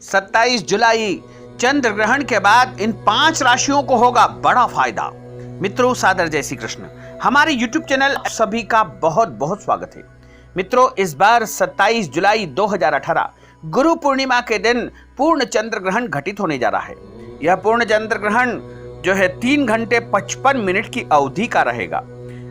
27 जुलाई चंद्र ग्रहण के बाद इन 5 राशियों को होगा बड़ा फायदा। मित्रों, सादर जय श्री कृष्ण। हमारे YouTube चैनल सभी का बहुत बहुत स्वागत है। मित्रों, इस बार 27 जुलाई 2018 गुरु पूर्णिमा के दिन पूर्ण चंद्र ग्रहण घटित होने जा रहा है। यह पूर्ण चंद्र ग्रहण जो है 3 घंटे 55 मिनट की अवधि का रहेगा।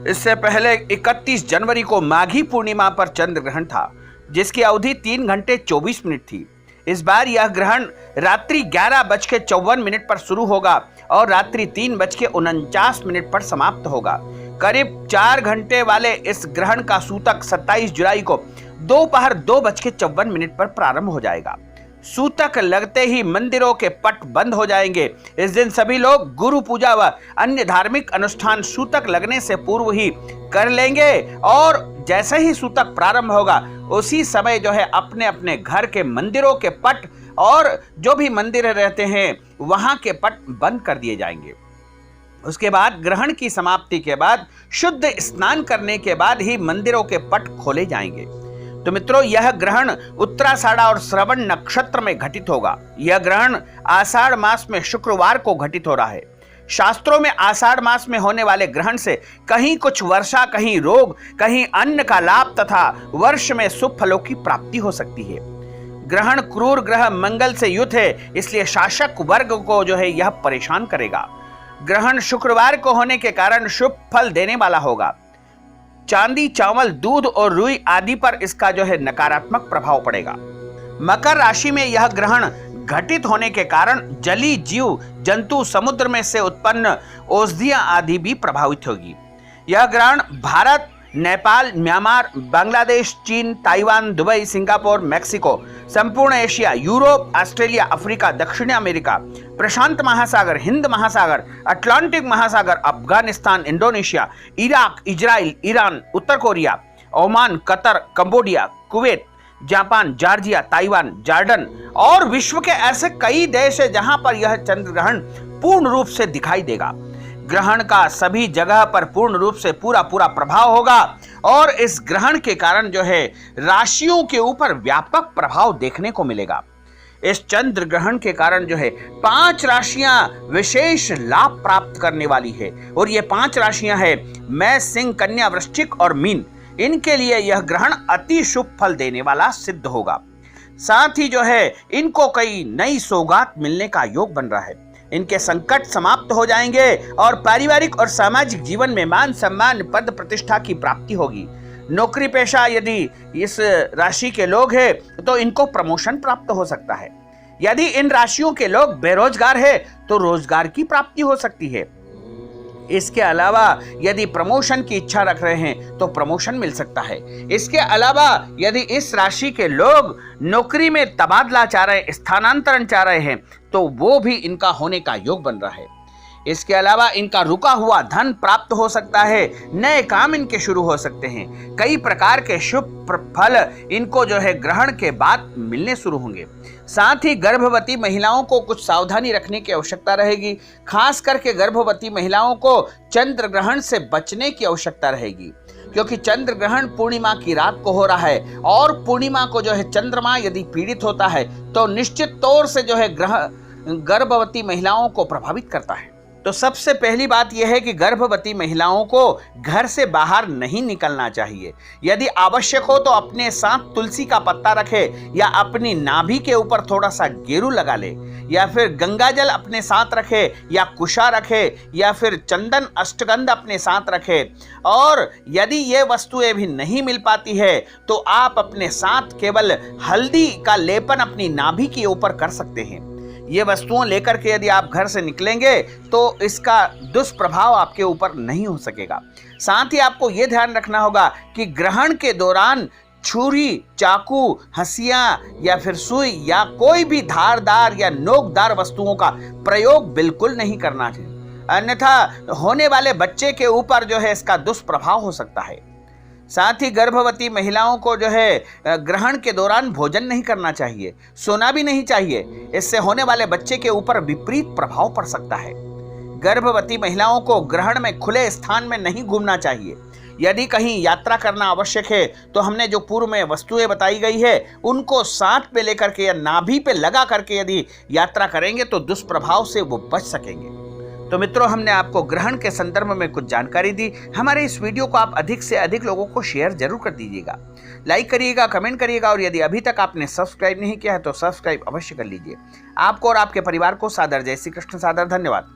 इससे पहले 31 जनवरी को माघी पूर्णिमा पर चंद्र ग्रहण था, जिसकी अवधि 3 घंटे 24 मिनट थी। इस बार यह ग्रहण रात्रि 11:54 पर शुरू होगा और रात्रि 3:49 पर समाप्त होगा। करीब 4 घंटे वाले इस ग्रहण का सूतक 27 जुलाई को दोपहर 2:54 पर प्रारंभ हो जाएगा। सूतक लगते ही मंदिरों के पट बंद हो जाएंगे। इस दिन सभी लोग गुरु पूजा व अन्य धार्मिक अनुष्ठान सूतक लगने से पूर्व ही कर लेंगे और जैसे ही सूतक प्रारंभ होगा उसी समय जो है अपने अपने घर के मंदिरों के पट और जो भी मंदिर रहते हैं वहां के पट बंद कर दिए जाएंगे। उसके बाद ग्रहण की समाप्ति के बाद शुद्ध स्नान करने के बाद ही मंदिरों के पट खोले जाएंगे। तो मित्रों, यह ग्रहण उत्तराषाढ़ा और श्रवण नक्षत्र में घटित होगा। यह ग्रहण आषाढ़ मास में शुक्रवार को घटित हो रहा है। शास्त्रों में आषाढ़ मास में होने वाले ग्रहण से कहीं कुछ वर्षा, कहीं रोग, कहीं अन्न का लाभ तथा वर्ष में शुभ फलों की प्राप्ति हो सकती है। ग्रहण क्रूर ग्रह मंगल से युत है, इसलिए शासक वर्ग को जो है यह परेशान करेगा। ग्रहण शुक्रवार को होने के कारण शुभ फल देने वाला होगा। चांदी, चावल, दूध और रुई आदि पर इसका जो है नकारात्मक प्रभाव पड़ेगा। मकर राशि में यह ग्रहण घटित होने के कारण जलीय जीव जंतु, समुद्र में से उत्पन्न औषधियां आदि भी प्रभावित होगी। यह ग्रहण भारत, नेपाल, म्यांमार, बांग्लादेश, चीन, ताइवान, दुबई, सिंगापुर, मेक्सिको, संपूर्ण एशिया, यूरोप, ऑस्ट्रेलिया, अफ्रीका, दक्षिण अमेरिका, प्रशांत महासागर, हिंद महासागर, अटलांटिक महासागर, Afghanistan, Indonesia, Iraq, Israel, Iran, उत्तर Korea, Oman, Qatar, Cambodia, Kuwait, Japan, Georgia, Taiwan, Jordan और विश्व के ऐसे कई देश है जहां पर यह चंद्र ग्रहण पूर्ण रूप से दिखाई देगा। ग्रहण का सभी जगह पर पूर्ण रूप से पूरा प्रभाव होगा और इस ग्रहण के कारण जो है राशियों के ऊपर व्यापक प्रभाव देखने को मिलेगा। इस चंद्र ग्रहण के कारण जो है 5 राशियां विशेष लाभ प्राप्त करने वाली है और ये 5 राशियां है मेष, सिंह, कन्या, वृश्चिक और मीन। इनके लिए यह ग्रहण अति शुभ फल देने वाला सिद्ध होगा। साथ ही जो है इनको कई नई सौगात मिलने का योग बन रहा है। इनके संकट समाप्त हो जाएंगे और पारिवारिक और सामाजिक जीवन में मान सम्मान, पद प्रतिष्ठा की प्राप्ति होगी। नौकरी पेशा यदि इस राशि के लोग हैं तो इनको प्रमोशन प्राप्त हो सकता है। यदि इन राशियों के लोग बेरोजगार हैं तो रोजगार की प्राप्ति हो सकती है। इसके अलावा यदि प्रमोशन की इच्छा रख रहे हैं तो प्रमोशन मिल सकता है। इसके अलावा यदि इस राशि के लोग नौकरी में तबादला चाह रहे हैं, स्थानांतरण चाह रहे हैं तो वो भी इनका होने का योग बन रहा है। इसके अलावा इनका रुका हुआ धन प्राप्त हो सकता है, नए काम इनके शुरू हो सकते हैं। कई प्रकार के शुभ फल इनको जो है ग्रहण के बाद मिलने शुरू होंगे। साथ ही गर्भवती महिलाओं को कुछ सावधानी रखने की आवश्यकता रहेगी। खास करके गर्भवती महिलाओं को चंद्र ग्रहण से बचने की आवश्यकता रहेगी, क्योंकि चंद्र ग्रहण पूर्णिमा की रात को हो रहा है और पूर्णिमा को जो है चंद्रमा यदि पीड़ित होता है तो निश्चित तौर से जो है गर्भवती महिलाओं को प्रभावित करता है। तो सबसे पहली बात यह है कि गर्भवती महिलाओं को घर से बाहर नहीं निकलना चाहिए। यदि आवश्यक हो तो अपने साथ तुलसी का पत्ता रखे या अपनी नाभि के ऊपर थोड़ा सा गेरू लगा ले या फिर गंगा जल अपने साथ रखे या कुशा रखे या फिर चंदन अष्टगंध अपने साथ रखे। और यदि ये वस्तुएं भी नहीं मिल पाती है तो आप अपने साथ केवल हल्दी का लेपन अपनी नाभि के ऊपर कर सकते हैं। ये वस्तुओं लेकर के यदि आप घर से निकलेंगे तो इसका दुष्प्रभाव आपके ऊपर नहीं हो सकेगा। साथ ही आपको ये ध्यान रखना होगा कि ग्रहण के दौरान छुरी, चाकू, हंसिया या फिर सुई या कोई भी धारदार या नोकदार वस्तुओं का प्रयोग बिल्कुल नहीं करना चाहिए, अन्यथा होने वाले बच्चे के ऊपर जो है इसका दुष्प्रभाव हो सकता है। साथ ही गर्भवती महिलाओं को जो है ग्रहण के दौरान भोजन नहीं करना चाहिए, सोना भी नहीं चाहिए। इससे होने वाले बच्चे के ऊपर विपरीत प्रभाव पड़ सकता है। गर्भवती महिलाओं को ग्रहण में खुले स्थान में नहीं घूमना चाहिए। यदि कहीं यात्रा करना आवश्यक है तो हमने जो पूर्व में वस्तुएं बताई गई है उनको साथ पे लेकर के या नाभि पे लगा करके यदि यात्रा करेंगे तो दुष्प्रभाव से वो बच सकेंगे। तो मित्रों, हमने आपको ग्रहण के संदर्भ में कुछ जानकारी दी। हमारे इस वीडियो को आप अधिक से अधिक लोगों को शेयर जरूर कर दीजिएगा, लाइक करिएगा, कमेंट करिएगा और यदि अभी तक आपने सब्सक्राइब नहीं किया है तो सब्सक्राइब अवश्य कर लीजिए। आपको और आपके परिवार को सादर जय श्री कृष्ण, सादर धन्यवाद।